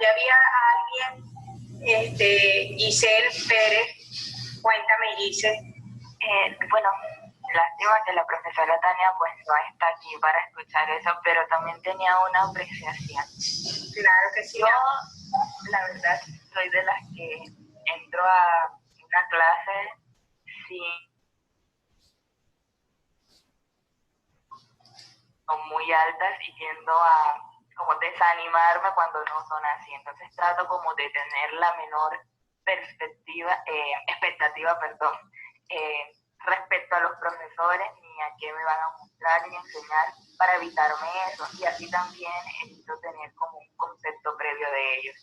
aquí había alguien, Giselle Pérez. Cuéntame, Giselle. Bueno, lástima que la profesora Tania pues no está aquí para escuchar eso, pero también tenía una apreciación. Claro que sí. Yo, la verdad, soy de las que entro a una clase sin son muy altas y tiendo a como desanimarme cuando no son así. Entonces trato como de tener la menor expectativa, respecto a los profesores, ni a qué me van a mostrar ni enseñar para evitarme eso. Y así también evito tener como un concepto previo de ellos.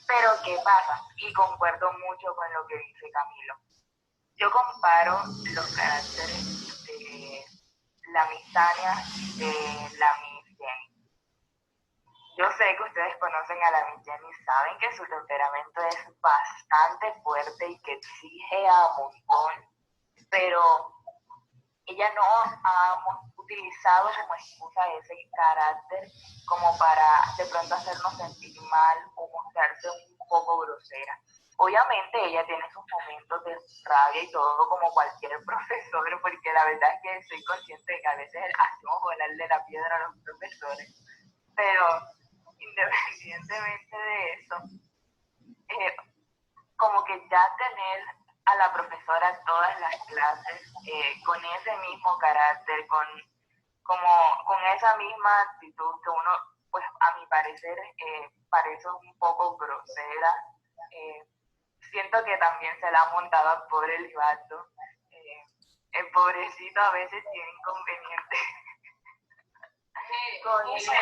Pero ¿qué pasa? Y concuerdo mucho con lo que dice Camilo. Yo comparo los caracteres de la Miss Tania y de la Miss Jenny. Yo sé que ustedes conocen a la Miss Jenny, saben que su temperamento es bastante fuerte y que exige a montón, pero ella no ha utilizado como excusa ese carácter como para de pronto hacernos sentir mal o mostrarse un poco grosera. Obviamente ella tiene sus momentos de rabia y todo como cualquier profesor, porque la verdad es que soy consciente de que a veces hacemos volarle la piedra a los profesores, pero independientemente de eso, como que ya tener a la profesora todas las clases con ese mismo carácter, con esa misma actitud que uno, pues a mi parecer, parece un poco grosera. Siento que también se la ha montado al pobre Libardo. El pobrecito a veces tiene inconvenientes con eso.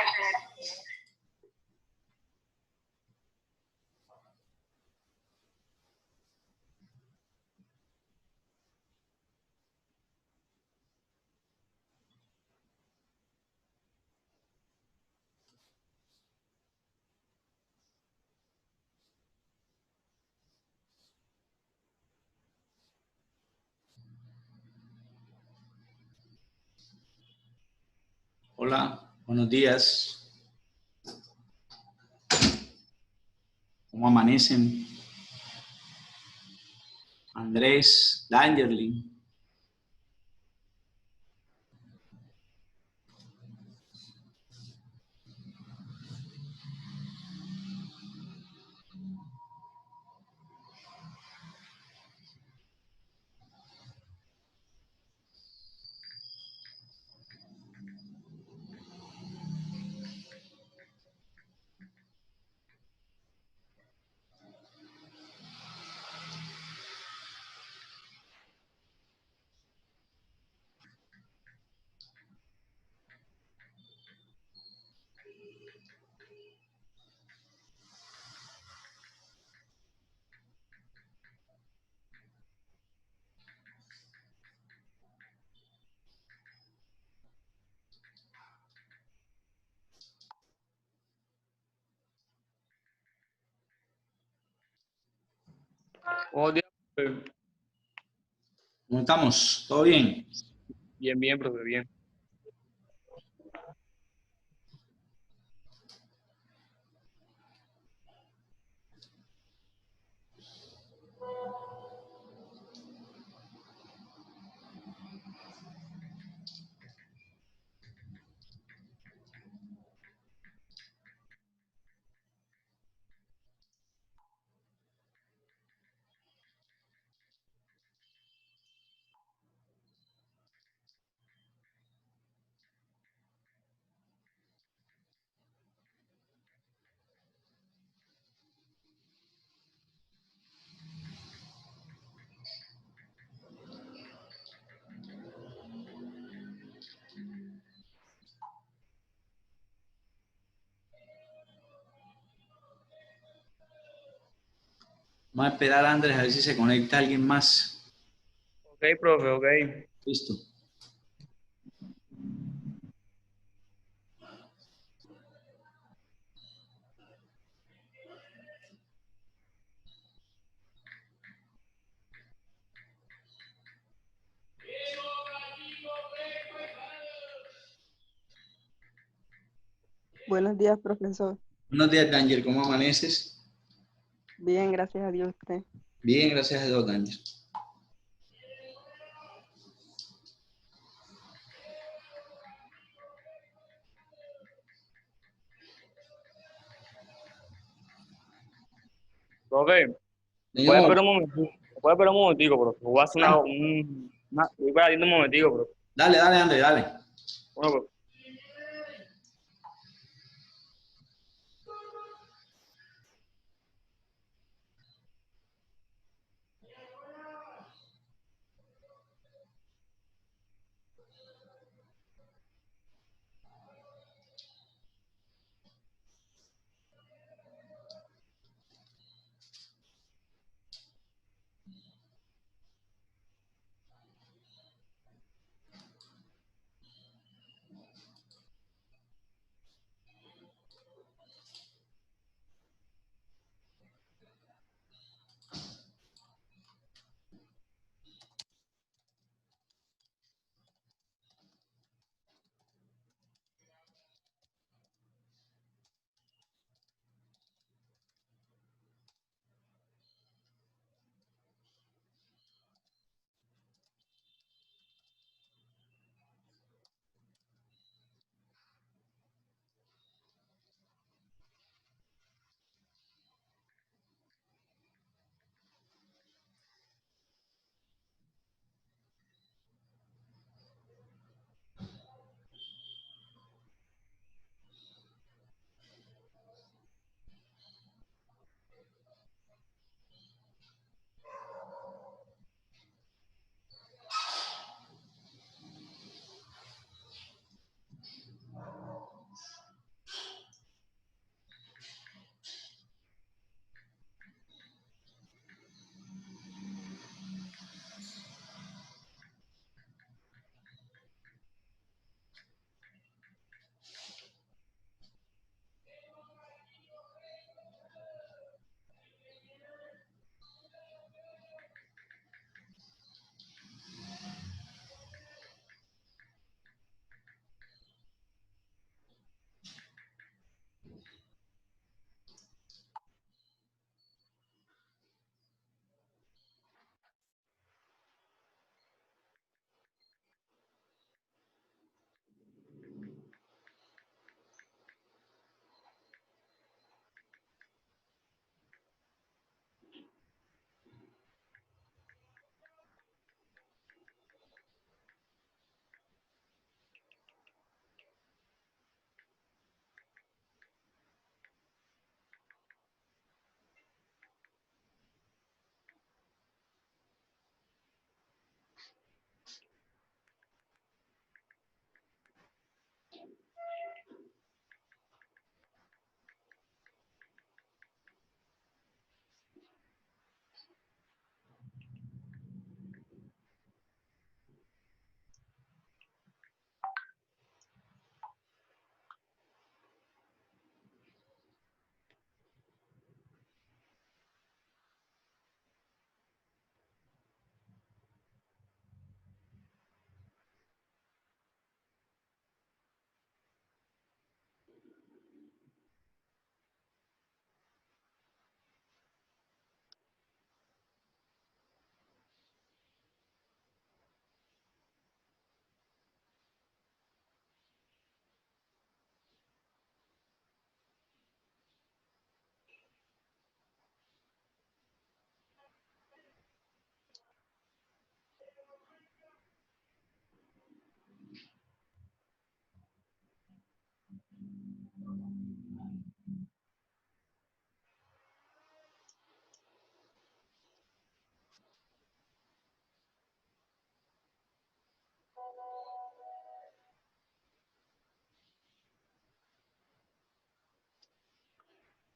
Hola, buenos días. ¿Cómo amanecen? Andrés, Dangerlin. Buenos días, profe. ¿Cómo estamos? ¿Todo bien? Bien, bien, profe, bien. Vamos a esperar a Andrés a ver si se conecta alguien más. Ok, profe, ok. Listo. Buenos días, profesor. Buenos días, Danger. ¿Cómo amaneces? Bien, gracias a Dios usted. Bien, gracias a Dios, Danger. Profe, ¿puede Señor, esperar un momentico? ¿Puede esperar un momentico, profe? Voy a hacer voy para ti un momentico, profe. dale, dale, Andrés, dale. Bueno, profe.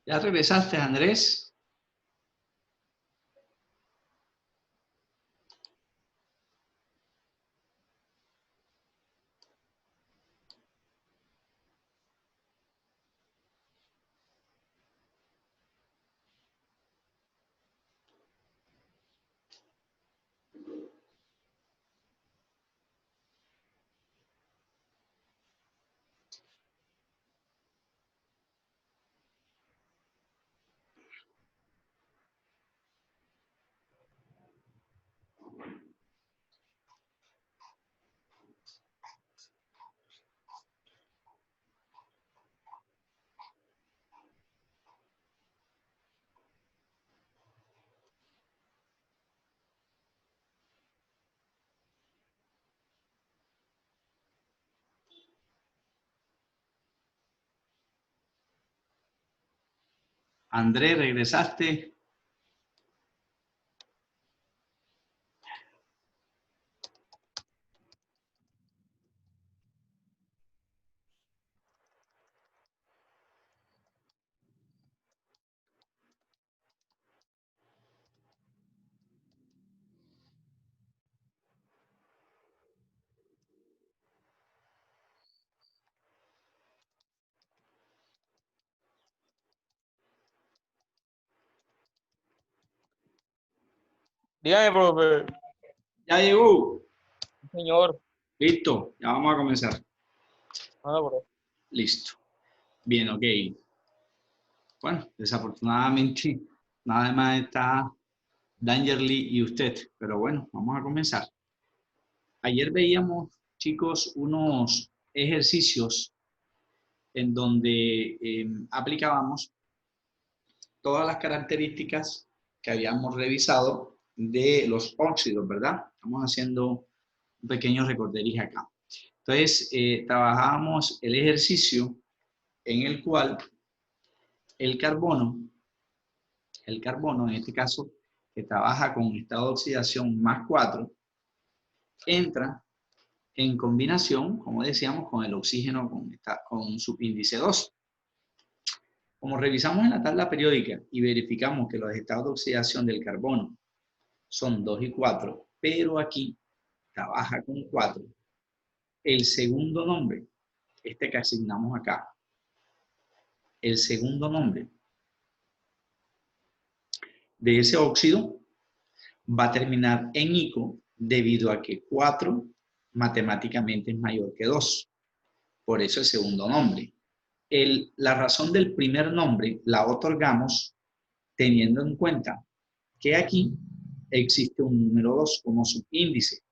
¿Ya regresaste, Andrés? Andrés, ¿regresaste? Dígame, profe. Ya llegó. Señor. Listo, ya vamos a comenzar. Nada, profe. Listo. Bien, ok. Bueno, desafortunadamente nada más está Dangerly y usted, pero bueno, vamos a comenzar. Ayer veíamos, chicos, unos ejercicios en donde aplicábamos todas las características que habíamos revisado de los óxidos, ¿verdad? Estamos haciendo un pequeño recorderis acá. Entonces, trabajábamos el ejercicio en el cual el carbono en este caso, que trabaja con estado de oxidación más 4, entra en combinación, como decíamos, con el oxígeno con subíndice 2. Como revisamos en la tabla periódica y verificamos que los estados de oxidación del carbono son 2 y 4, pero aquí trabaja con 4, el segundo nombre, este que asignamos acá, el segundo nombre de ese óxido va a terminar en ico debido a que 4 matemáticamente es mayor que 2. Por eso el segundo nombre. La razón del primer nombre la otorgamos teniendo en cuenta que aquí existe un número 2 como subíndice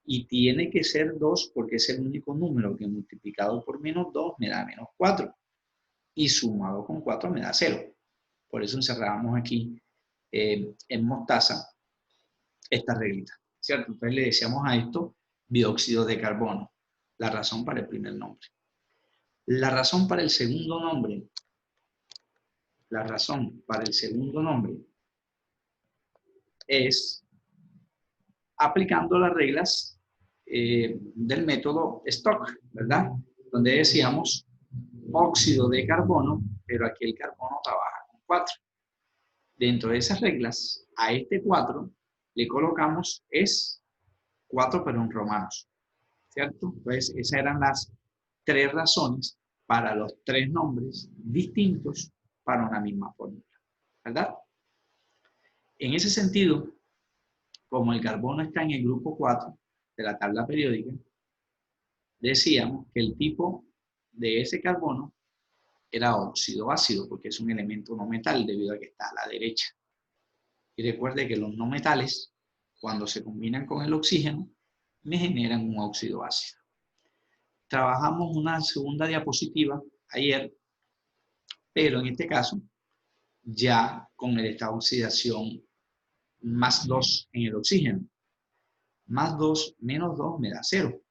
y tiene que ser 2 porque es el único número que multiplicado por menos 2 me da menos 4 y sumado con 4 me da 0. Por eso encerrábamos aquí en mostaza esta reglita, ¿cierto? Entonces le decíamos a esto dióxido de carbono, la razón para el primer nombre. La razón para el segundo nombre, es aplicando las reglas del método Stock, ¿verdad? Donde decíamos óxido de carbono, pero aquí el carbono trabaja con 4. Dentro de esas reglas, a este 4 le colocamos es 4 pero en romanos, ¿cierto? Entonces esas eran las 3 razones para los 3 nombres distintos para una misma fórmula, ¿verdad? En ese sentido, como el carbono está en el grupo 4 de la tabla periódica, decíamos que el tipo de ese carbono era óxido ácido, porque es un elemento no metal debido a que está a la derecha. Y recuerde que los no metales, cuando se combinan con el oxígeno, me generan un óxido ácido. Trabajamos una segunda diapositiva ayer, pero en este caso, ya con el estado de oxidación más 2 en el oxígeno. Más 2 menos 2 me da 0.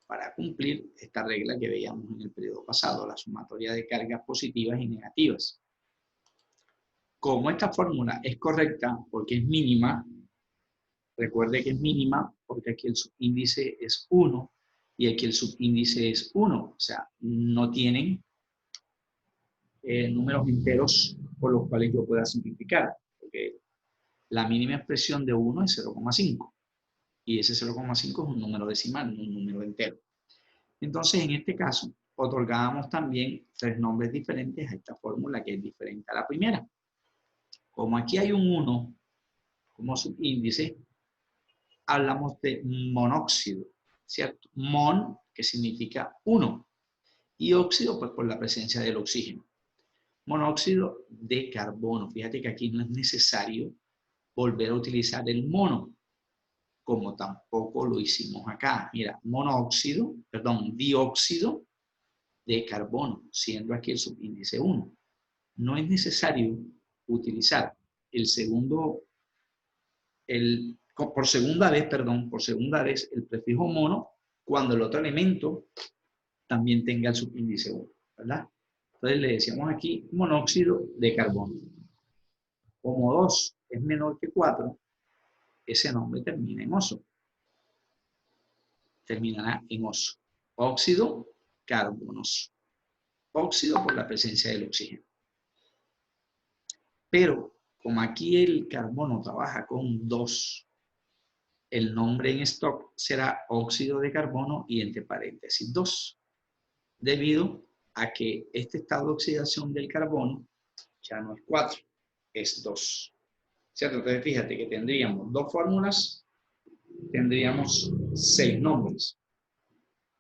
Para cumplir esta regla que veíamos en el periodo pasado, la sumatoria de cargas positivas y negativas. Como esta fórmula es correcta porque es mínima, recuerde que es mínima porque aquí el subíndice es 1 y aquí el subíndice es 1. O sea, no tienen números enteros por los cuales yo pueda simplificar. Porque la mínima expresión de 1 es 0,5. Y ese 0,5 es un número decimal, no un número entero. Entonces, en este caso, otorgábamos también 3 nombres diferentes a esta fórmula que es diferente a la primera. Como aquí hay un 1 como subíndice, hablamos de monóxido, ¿cierto? Mon, que significa 1, y óxido, pues por la presencia del oxígeno. Monóxido de carbono. Fíjate que aquí no es necesario volver a utilizar el mono, como tampoco lo hicimos acá. Mira, dióxido de carbono, siendo aquí el subíndice 1. No es necesario utilizar por segunda vez el prefijo mono cuando el otro elemento también tenga el subíndice 1, ¿verdad? Entonces le decíamos aquí monóxido de carbono. Como 2 es menor que 4, ese nombre termina en oso. Terminará en oso. Óxido carbonoso. Óxido por la presencia del oxígeno. Pero como aquí el carbono trabaja con 2, el nombre en stock será óxido de carbono y entre paréntesis 2, debido a que este estado de oxidación del carbono ya no es 4, es 2. ¿Cierto? Entonces fíjate que tendríamos 2 fórmulas, tendríamos 6 nombres.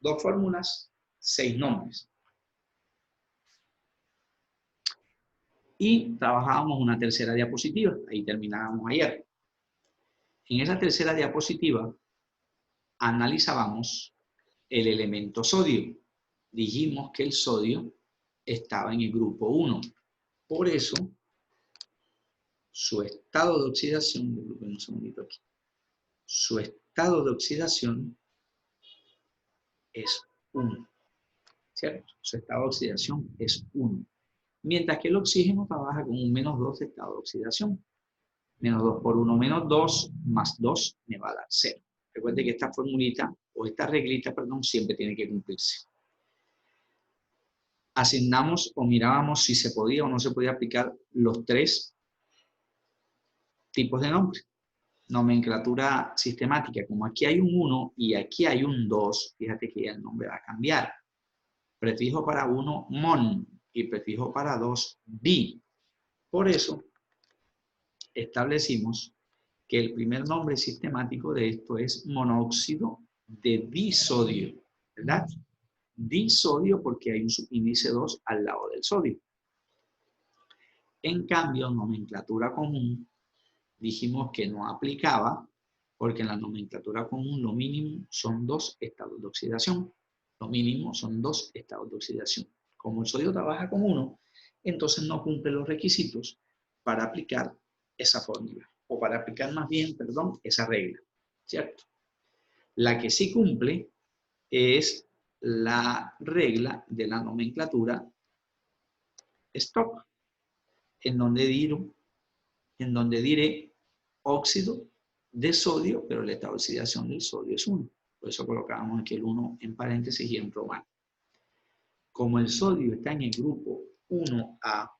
2 fórmulas, 6 nombres. Y trabajábamos una tercera diapositiva, ahí terminábamos ayer. En esa tercera diapositiva analizábamos el elemento sodio. Dijimos que el sodio estaba en el grupo 1. Por eso, su estado de oxidación, un segundito aquí, su estado de oxidación es 1. ¿Cierto? Su estado de oxidación es 1. Mientras que el oxígeno trabaja con un -2 de estado de oxidación. Menos 2 por 1 menos 2, más 2 me va a dar 0. Recuerde que esta formulita, o esta reglita, perdón, siempre tiene que cumplirse. Asignamos o mirábamos si se podía o no se podía aplicar los 3 tipos de nombre. Nomenclatura sistemática, como aquí hay un 1 y aquí hay un 2, fíjate que ya el nombre va a cambiar. Prefijo para 1, mon, y prefijo para 2, bi. Por eso, establecimos que el primer nombre sistemático de esto es monóxido de disodio, ¿verdad? Disodio porque hay un subíndice 2 al lado del sodio. En cambio, nomenclatura común, dijimos que no aplicaba porque en la nomenclatura común lo mínimo son 2 estados de oxidación. Lo mínimo son 2 estados de oxidación. Como el sodio trabaja con 1, entonces no cumple los requisitos para aplicar esa fórmula, o para aplicar más bien, perdón, esa regla, ¿cierto? La que sí cumple es la regla de la nomenclatura stock, en donde diré óxido de sodio, pero la estado de oxidación del sodio es 1. Por eso colocábamos aquí el 1 en paréntesis y en romano. Como el sodio está en el grupo 1A,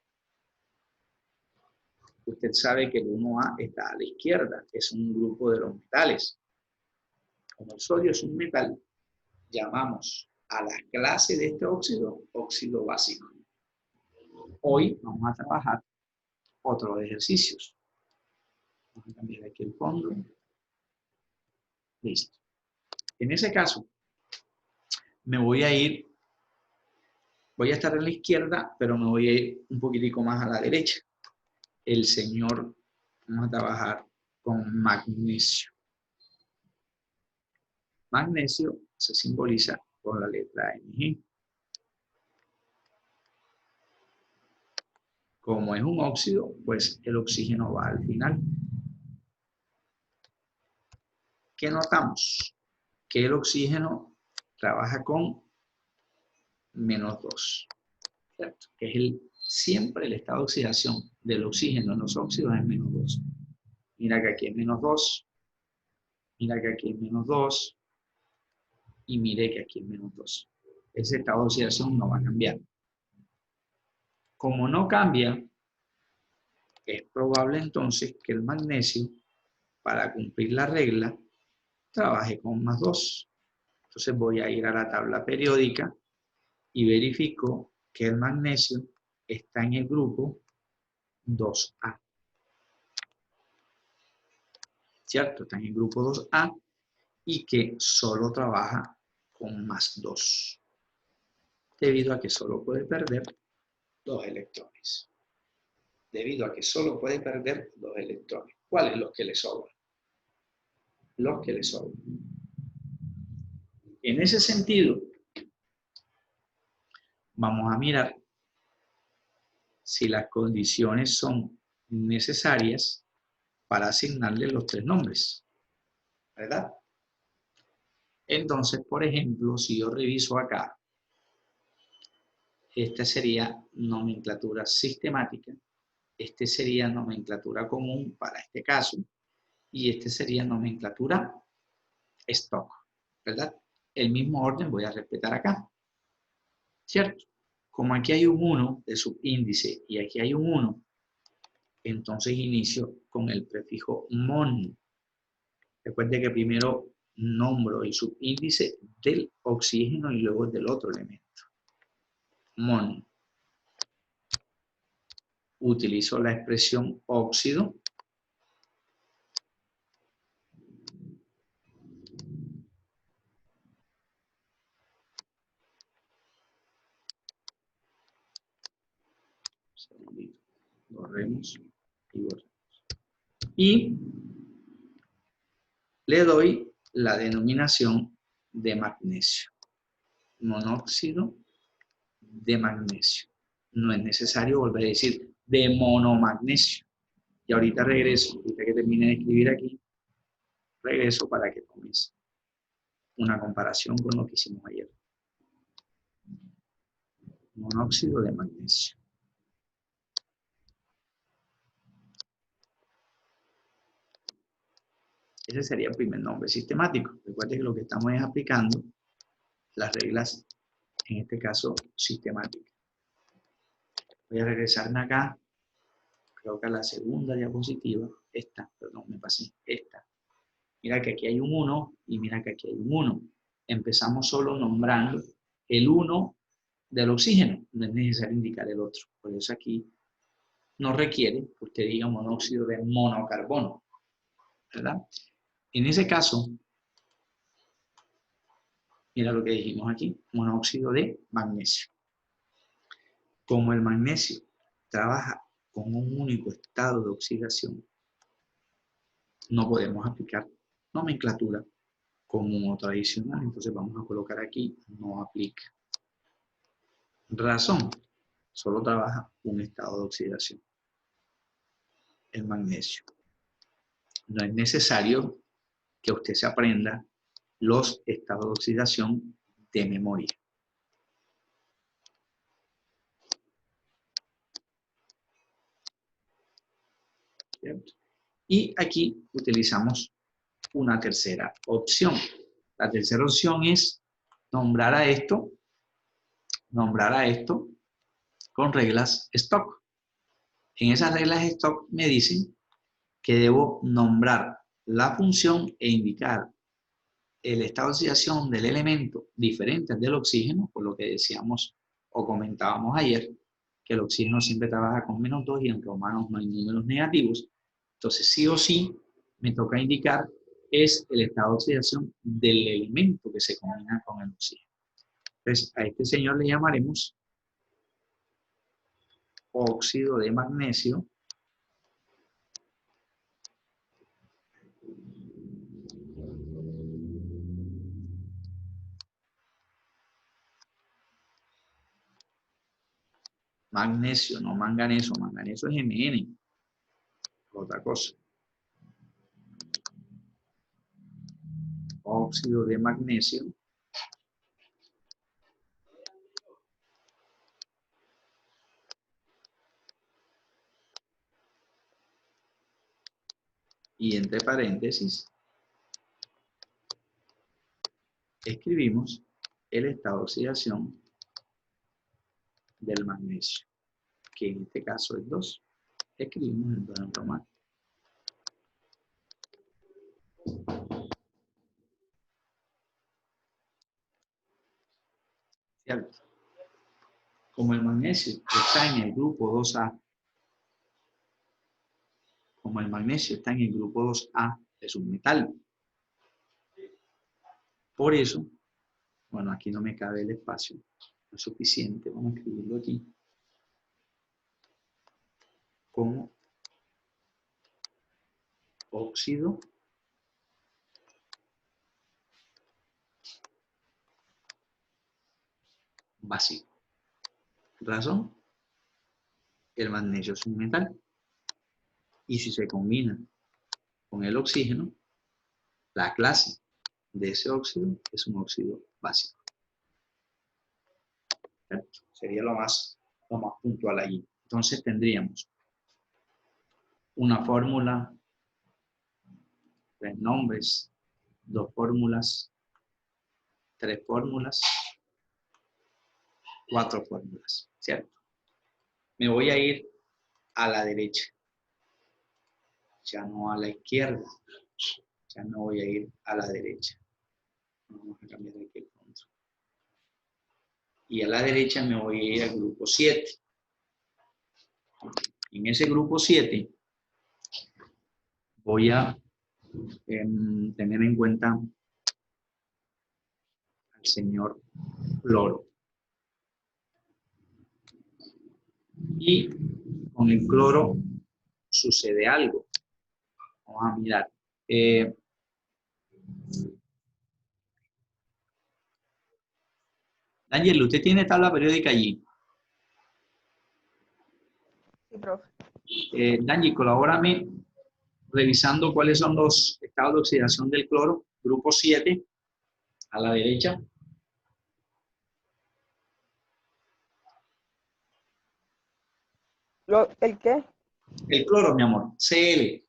usted sabe que el 1A está a la izquierda, es un grupo de los metales. Como el sodio es un metal, llamamos a la clase de este óxido, óxido básico. Hoy vamos a trabajar otros ejercicios. Vamos a cambiar aquí el fondo. Listo. En ese caso, me voy a ir, voy a estar en la izquierda, pero me voy a ir un poquitico más a la derecha. El señor, vamos a trabajar con magnesio. Magnesio se simboliza por la letra Mg. Como es un óxido, pues el oxígeno va al final. ¿Qué notamos? Que el oxígeno trabaja con -2, ¿cierto? Que es siempre el estado de oxidación del oxígeno en los óxidos es -2. Mira que aquí es -2, mira que aquí es -2, y mire que aquí es -2. Ese estado de oxidación no va a cambiar. Como no cambia, es probable entonces que el magnesio, para cumplir la regla, trabaje con +2. Entonces voy a ir a la tabla periódica y verifico que el magnesio está en el grupo 2A. ¿Cierto? Está en el grupo 2A y que solo trabaja con +2. Debido a que solo puede perder 2 electrones. Debido a que solo puede perder 2 electrones. ¿Cuáles los que le sobran? Los que le sobran. En ese sentido, vamos a mirar si las condiciones son necesarias para asignarle los 3 nombres, ¿verdad? Entonces, por ejemplo, si yo reviso acá, esta sería nomenclatura sistemática, Este sería nomenclatura común para este caso. Y este sería nomenclatura stock, ¿verdad? El mismo orden voy a respetar acá, ¿cierto? Como aquí hay un 1 de subíndice y aquí hay un 1, entonces inicio con el prefijo mon. Recuerde que primero nombro el subíndice del oxígeno y luego del otro elemento. Mon. Utilizo la expresión óxido. Borremos y borremos. Y le doy la denominación de magnesio. Monóxido de magnesio. No es necesario volver a decir de monomagnesio. Y ahorita regreso, ahorita que termine de escribir aquí, regreso para que tomes una comparación con lo que hicimos ayer. Monóxido de magnesio. Ese sería el primer nombre sistemático. Recuerde que lo que estamos es aplicando las reglas, en este caso, sistemáticas. Voy a regresarme acá, creo que a la segunda diapositiva, esta, perdón, me pasé, esta. Mira que aquí hay un 1 y mira que aquí hay un 1. Empezamos solo nombrando el 1 del oxígeno, no es necesario indicar el otro. Por eso aquí no requiere que usted diga monóxido de monocarbono, ¿verdad? En ese caso, mira lo que dijimos aquí, monóxido de magnesio. Como el magnesio trabaja con un único estado de oxidación, no podemos aplicar nomenclatura común o tradicional, entonces vamos a colocar aquí no aplica. Razón, solo trabaja un estado de oxidación, el magnesio. No es necesario que usted se aprenda los estados de oxidación de memoria. ¿Cierto? Y aquí utilizamos una tercera opción. La tercera opción es nombrar a esto con reglas stock. En esas reglas stock me dicen que debo nombrar la función e indicar el estado de oxidación del elemento diferente al del oxígeno, por lo que decíamos o comentábamos ayer, que el oxígeno siempre trabaja con -2 y en romanos no hay números negativos. Entonces, sí o sí, me toca indicar es el estado de oxidación del elemento que se combina con el oxígeno. Entonces, a este señor le llamaremos óxido de magnesio magnesio, no manganeso. Manganeso es Mn, otra cosa. Óxido de magnesio y entre paréntesis escribimos el estado de oxidación del magnesio, que en este caso es 2. Escribimos el 2 en romano. ¿Cierto? Como el magnesio está en el grupo 2A, como el magnesio está en el grupo 2A, es un metal. Por eso, bueno, aquí no me cabe el espacio, no es suficiente, vamos a escribirlo aquí, como óxido básico. Razón, el magnesio es un metal y si se combina con el oxígeno, la clase de ese óxido es un óxido básico. ¿Cierto? Sería lo más puntual allí. Entonces tendríamos una fórmula, 3 nombres, 2 fórmulas, 3 fórmulas, 4 fórmulas, ¿cierto? Me voy a ir a la derecha, ya no a la izquierda, ya me voy a ir a la derecha. Vamos a cambiar aquí el fondo. Y a la derecha me voy a ir al grupo 7. En ese grupo 7 voy a tener en cuenta al señor cloro. Y con el cloro sucede algo. Vamos a mirar. Ángel, ¿usted tiene tabla periódica allí? Sí, profe. Dani, colabórame revisando cuáles son los estados de oxidación del cloro. Grupo 7, a la derecha. ¿El qué? El cloro, mi amor, Cl.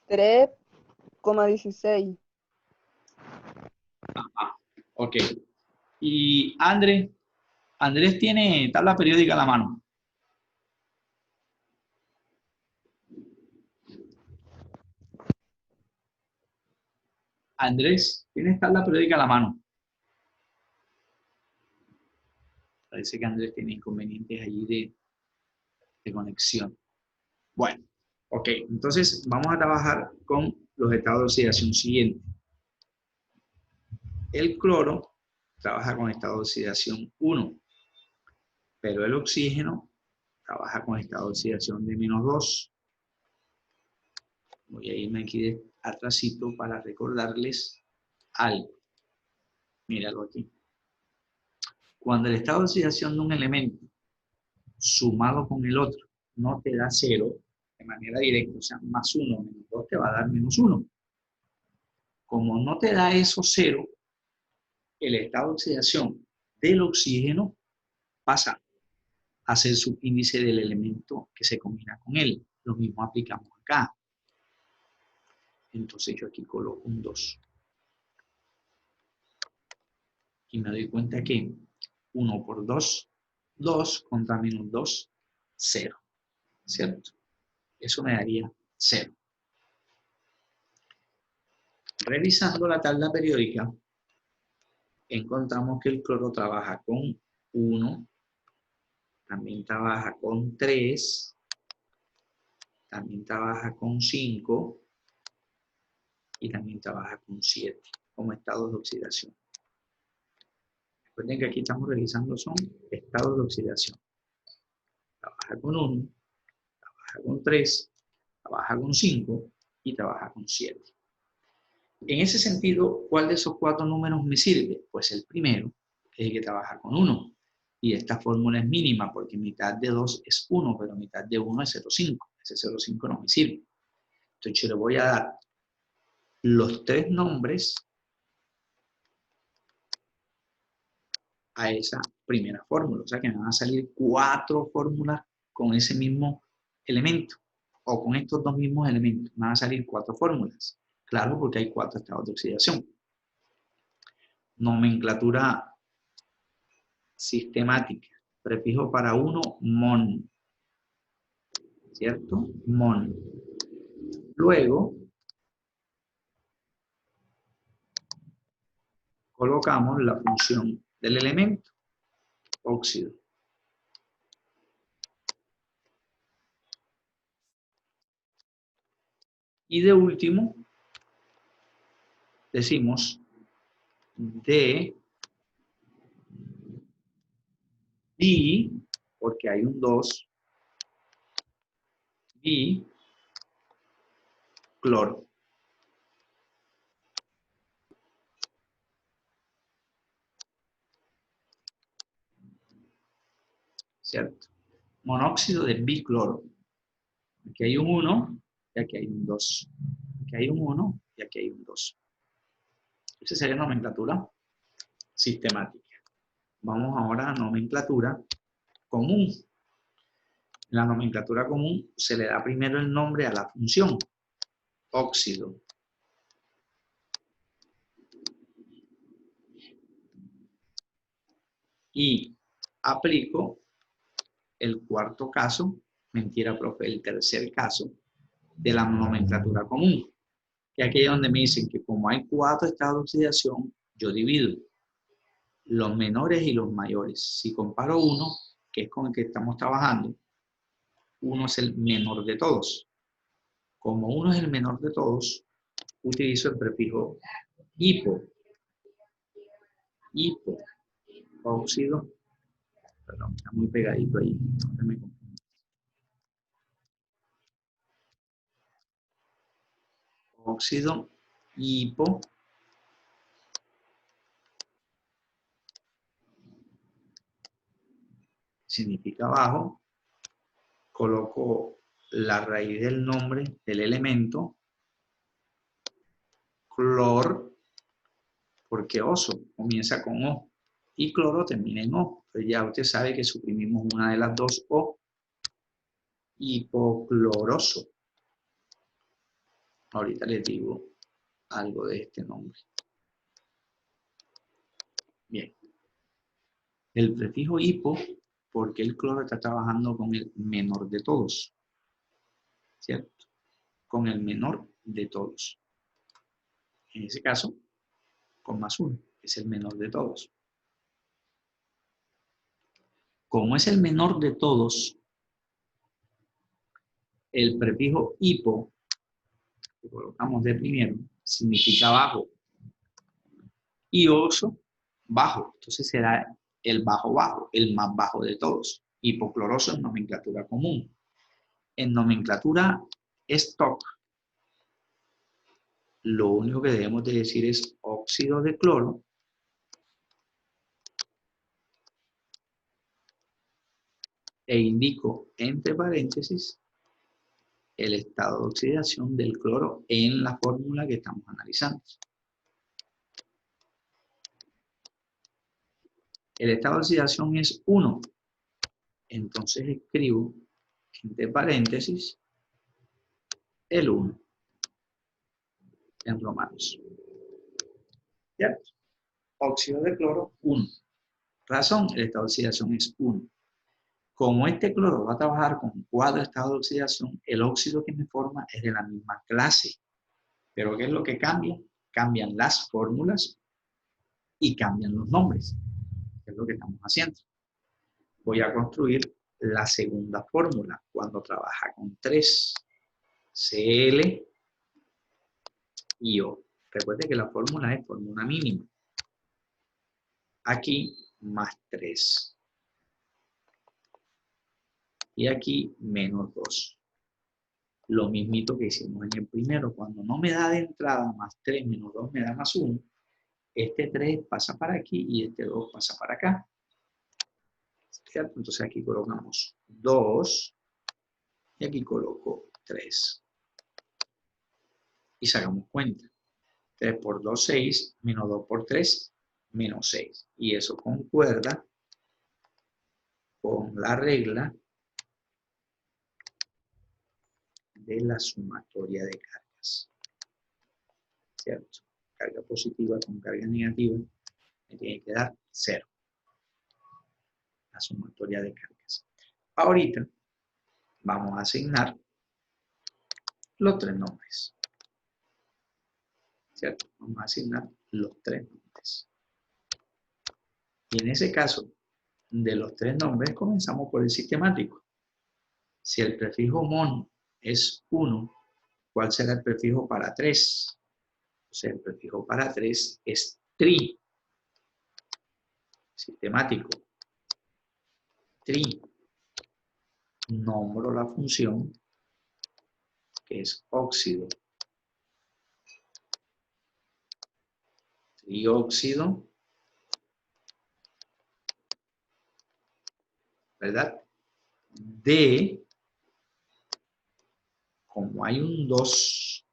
3,16. Ok. Y Andrés tiene tabla periódica a la mano. Andrés, ¿tienes tabla periódica a la mano? Parece que Andrés tiene inconvenientes allí de conexión. Bueno, ok. Entonces vamos a trabajar con los estados de oxidación siguientes. El cloro trabaja con estado de oxidación 1, pero el oxígeno trabaja con estado de oxidación de -2. Voy a irme aquí de atrásito para recordarles algo. Míralo aquí. Cuando el estado de oxidación de un elemento sumado con el otro no te da 0 de manera directa, o sea, +1 o -2 te va a dar -1. Como no te da eso 0, el estado de oxidación del oxígeno pasa a ser subíndice del elemento que se combina con él. Lo mismo aplicamos acá. Entonces yo aquí coloco un 2. Y me doy cuenta que 1 por 2, 2 contra -2, 0. ¿Cierto? Eso me daría 0. Revisando la tabla periódica, encontramos que el cloro trabaja con 1, también trabaja con 3, también trabaja con 5 y también trabaja con 7 como estados de oxidación. Recuerden que aquí estamos revisando son estados de oxidación. Trabaja con 1, trabaja con 3, trabaja con 5 y trabaja con 7. En ese sentido, ¿cuál de esos 4 números me sirve? Pues el primero, que es el que trabaja con 1. Y esta fórmula es mínima porque mitad de 2 es 1, pero mitad de 1 es 0,5. Ese 0,5 no me sirve. Entonces yo le voy a dar los 3 nombres a esa primera fórmula. O sea que me van a salir 4 fórmulas con ese mismo elemento. O con estos 2 mismos elementos. Me van a salir 4 fórmulas. Claro, porque hay 4 estados de oxidación. Nomenclatura sistemática. Prefijo para 1, mon. ¿Cierto? Mon. Luego, colocamos la función del elemento, óxido. Y de último, decimos de di, porque hay un 2, di cloro. ¿Cierto? Monóxido de bicloro. Aquí hay un 1 y aquí hay un 2. Aquí hay un 1 y aquí hay un 2. Esa sería nomenclatura sistemática. Vamos ahora a nomenclatura común. En la nomenclatura común se le da primero el nombre a la función, óxido. Y aplico el cuarto caso, mentira, profe, el tercer caso de la nomenclatura común. Que aquí es donde me dicen que como hay 4 estados de oxidación, yo divido los menores y los mayores. Si comparo uno, que es con el que estamos trabajando, uno es el menor de todos. Como uno es el menor de todos, utilizo el prefijo hipo. Hipo, óxido, perdón, está muy pegadito ahí, no se me confunda. Óxido, hipo, significa bajo, coloco la raíz del nombre del elemento, clor, porque oso comienza con O, y cloro termina en O. Entonces ya usted sabe que suprimimos una de las dos O, hipocloroso. Ahorita les digo algo de este nombre. Bien. El prefijo hipo, porque el cloro está trabajando con el menor de todos. ¿Cierto? Con el menor de todos. En ese caso, con +1, es el menor de todos. Como es el menor de todos, el prefijo hipo, que colocamos de primero, significa bajo. Y oso, bajo. Entonces será el bajo, el más bajo de todos. Hipocloroso en nomenclatura común. En nomenclatura stock, lo único que debemos de decir es óxido de cloro e indico entre paréntesis el estado de oxidación del cloro en la fórmula que estamos analizando. El estado de oxidación es 1. Entonces escribo entre paréntesis el 1 en romanos. ¿Cierto? Óxido de cloro 1. Razón, el estado de oxidación es 1. Como este cloro va a trabajar con 4 estados de oxidación, el óxido que me forma es de la misma clase. Pero ¿qué es lo que cambia? Cambian las fórmulas y cambian los nombres. ¿Qué es lo que estamos haciendo? Voy a construir la segunda fórmula cuando trabaja con 3. Cl y O. Recuerde que la fórmula es fórmula mínima. Aquí +3. Y aquí -2. Lo mismito que hicimos en el primero. Cuando no me da de entrada +3 menos 2 me da +1. Este 3 pasa para aquí y este 2 pasa para acá. ¿Cierto? Entonces aquí colocamos 2 y aquí coloco 3. Y sacamos cuenta. 3 por 2, 6, menos 2 por 3, menos 6. Y eso concuerda con la regla de la sumatoria de cargas. ¿Cierto? Carga positiva con carga negativa me tiene que dar 0. La sumatoria de cargas. Ahorita vamos a asignar los 3 nombres. ¿Cierto? Vamos a asignar los 3 nombres. Y en ese caso, de los 3 nombres, comenzamos por el sistemático. Si el prefijo mon es 1, ¿cuál será el prefijo para 3? O sea, el prefijo para 3 es tri. Sistemático. Tri. Nombro la función que es óxido. Trióxido. ¿Verdad? De, como hay un 2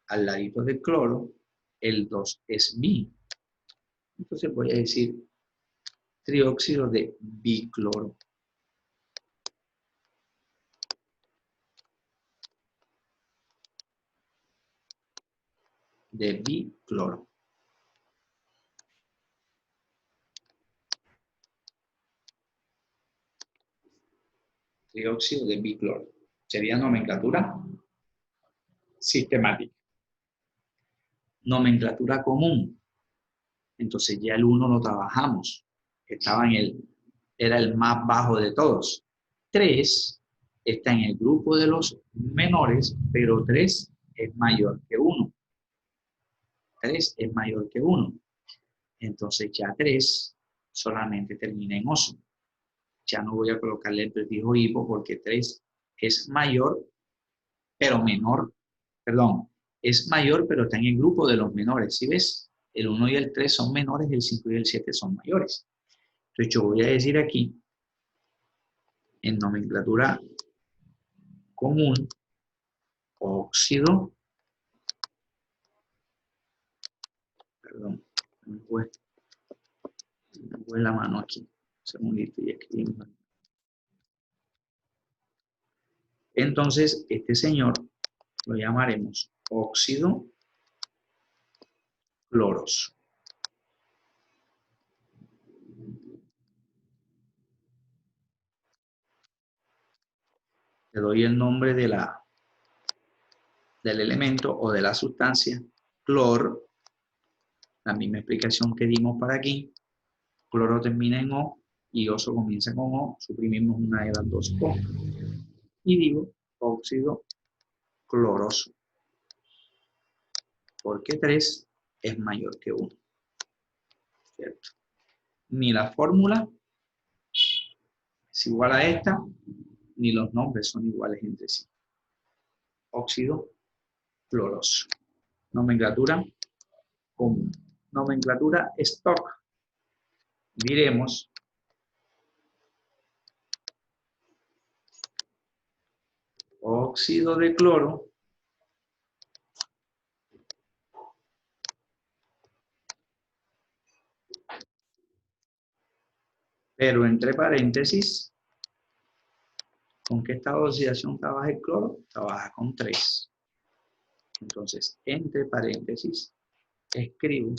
al ladito del cloro, el 2 es bi. Entonces voy a decir trióxido de bicloro. de bicloro. Trióxido de bicloro. Sería nomenclatura sistemática. Nomenclatura común. Entonces ya el 1 lo trabajamos. Era el más bajo de todos. 3 está en el grupo de los menores, pero 3 es mayor que 1. 3 es mayor que 1. Entonces ya 3 solamente termina en oso. Ya no voy a colocarle el prefijo hipo porque 3 es mayor, pero menor. Perdón, es mayor, pero está en el grupo de los menores. ¿Sí ves? El 1 y el 3 son menores, el 5 y el 7 son mayores. Entonces yo voy a decir aquí, en nomenclatura común, óxido, perdón, me fue la mano aquí, un segundito y escribimos. Entonces, este señor lo llamaremos óxido cloroso. Le doy el nombre del elemento o de la sustancia, clor, la misma explicación que dimos para aquí. Cloro termina en O y oso comienza con O, suprimimos una de las dos O. Y digo óxido cloroso, porque 3 es mayor que 1. ¿Cierto? Ni la fórmula es igual a esta, ni los nombres son iguales entre sí. Óxido cloroso. Nomenclatura común. Nomenclatura stock. Diremos óxido de cloro pero entre paréntesis, ¿con qué estado de oxidación trabaja el cloro? Trabaja con 3. Entonces, entre paréntesis, escribo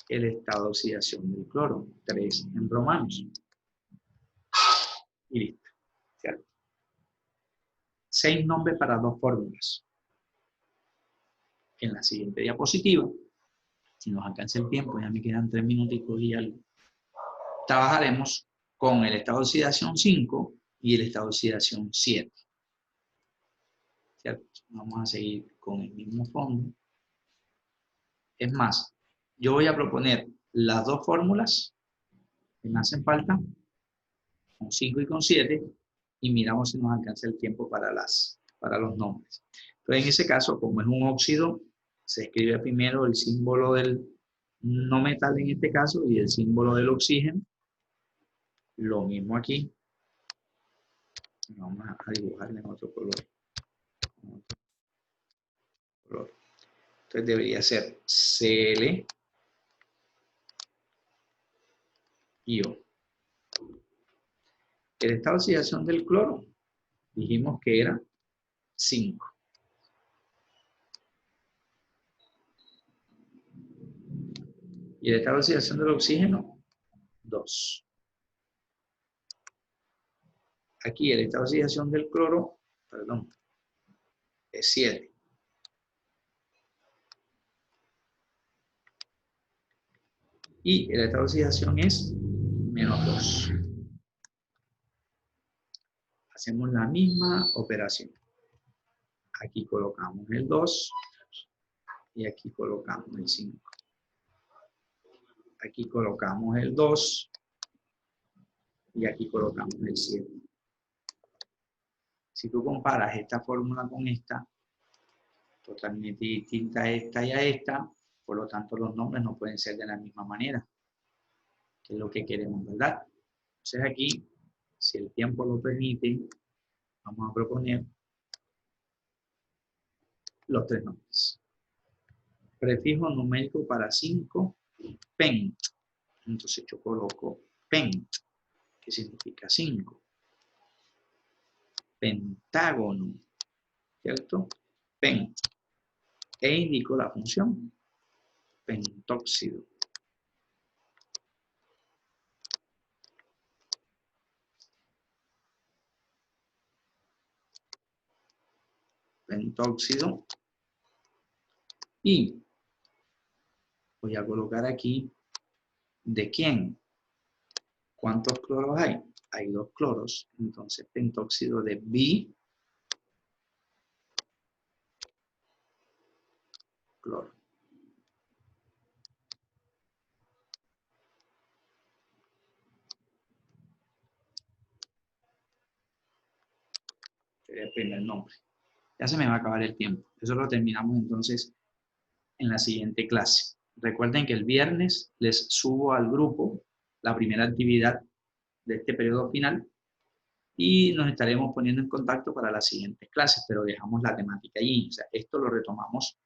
el estado de oxidación del cloro, 3 en romanos. Y listo. ¿Cierto? 6 nombres para 2 fórmulas. En la siguiente diapositiva, si nos alcanza el tiempo, ya me quedan 3 minutitos y algo, trabajaremos con el estado de oxidación 5 y el estado de oxidación 7. ¿Cierto? Vamos a seguir con el mismo fondo. Es más, yo voy a proponer las 2 fórmulas que me hacen falta, con 5 y con 7, y miramos si nos alcanza el tiempo para los nombres. Entonces, en ese caso, como es un óxido, se escribe primero el símbolo del no metal en este caso y el símbolo del oxígeno. Lo mismo aquí. Vamos a dibujarle en otro color. Entonces debería ser Cl y O. El estado de oxidación del cloro, dijimos que era 5. Y el estado de oxidación del oxígeno, 2. Aquí el estado de oxidación del cloro, perdón, es 7. Y el estado de oxidación es -2. Hacemos la misma operación. Aquí colocamos el 2 y aquí colocamos el 5. Aquí colocamos el 2 y aquí colocamos el 7. Si tú comparas esta fórmula con esta, totalmente distinta a esta y a esta, por lo tanto los nombres no pueden ser de la misma manera, que es lo que queremos, ¿verdad? Entonces aquí, si el tiempo lo permite, vamos a proponer los 3 nombres. Prefijo numérico para 5, pent. Entonces yo coloco pent, que significa 5. Pentágono, ¿cierto? Pent. e indico la función pentóxido. Pentóxido. Y voy a colocar aquí ¿de quién? ¿Cuántos cloros hay? Hay 2 cloros, entonces pentóxido de bicloro. Sería el primer nombre. Ya se me va a acabar el tiempo. Eso lo terminamos entonces en la siguiente clase. Recuerden que el viernes les subo al grupo la primera actividad de este periodo final y nos estaremos poniendo en contacto para las siguientes clases, pero dejamos la temática allí. O sea, esto lo retomamos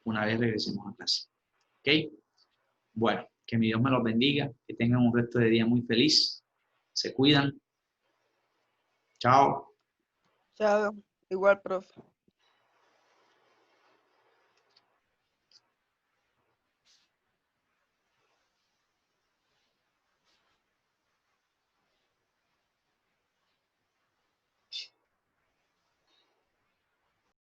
una vez regresemos a clase. ¿Ok? Bueno, que mi Dios me los bendiga, que tengan un resto de día muy feliz. Se cuidan. Chao. Chao. Igual, profe.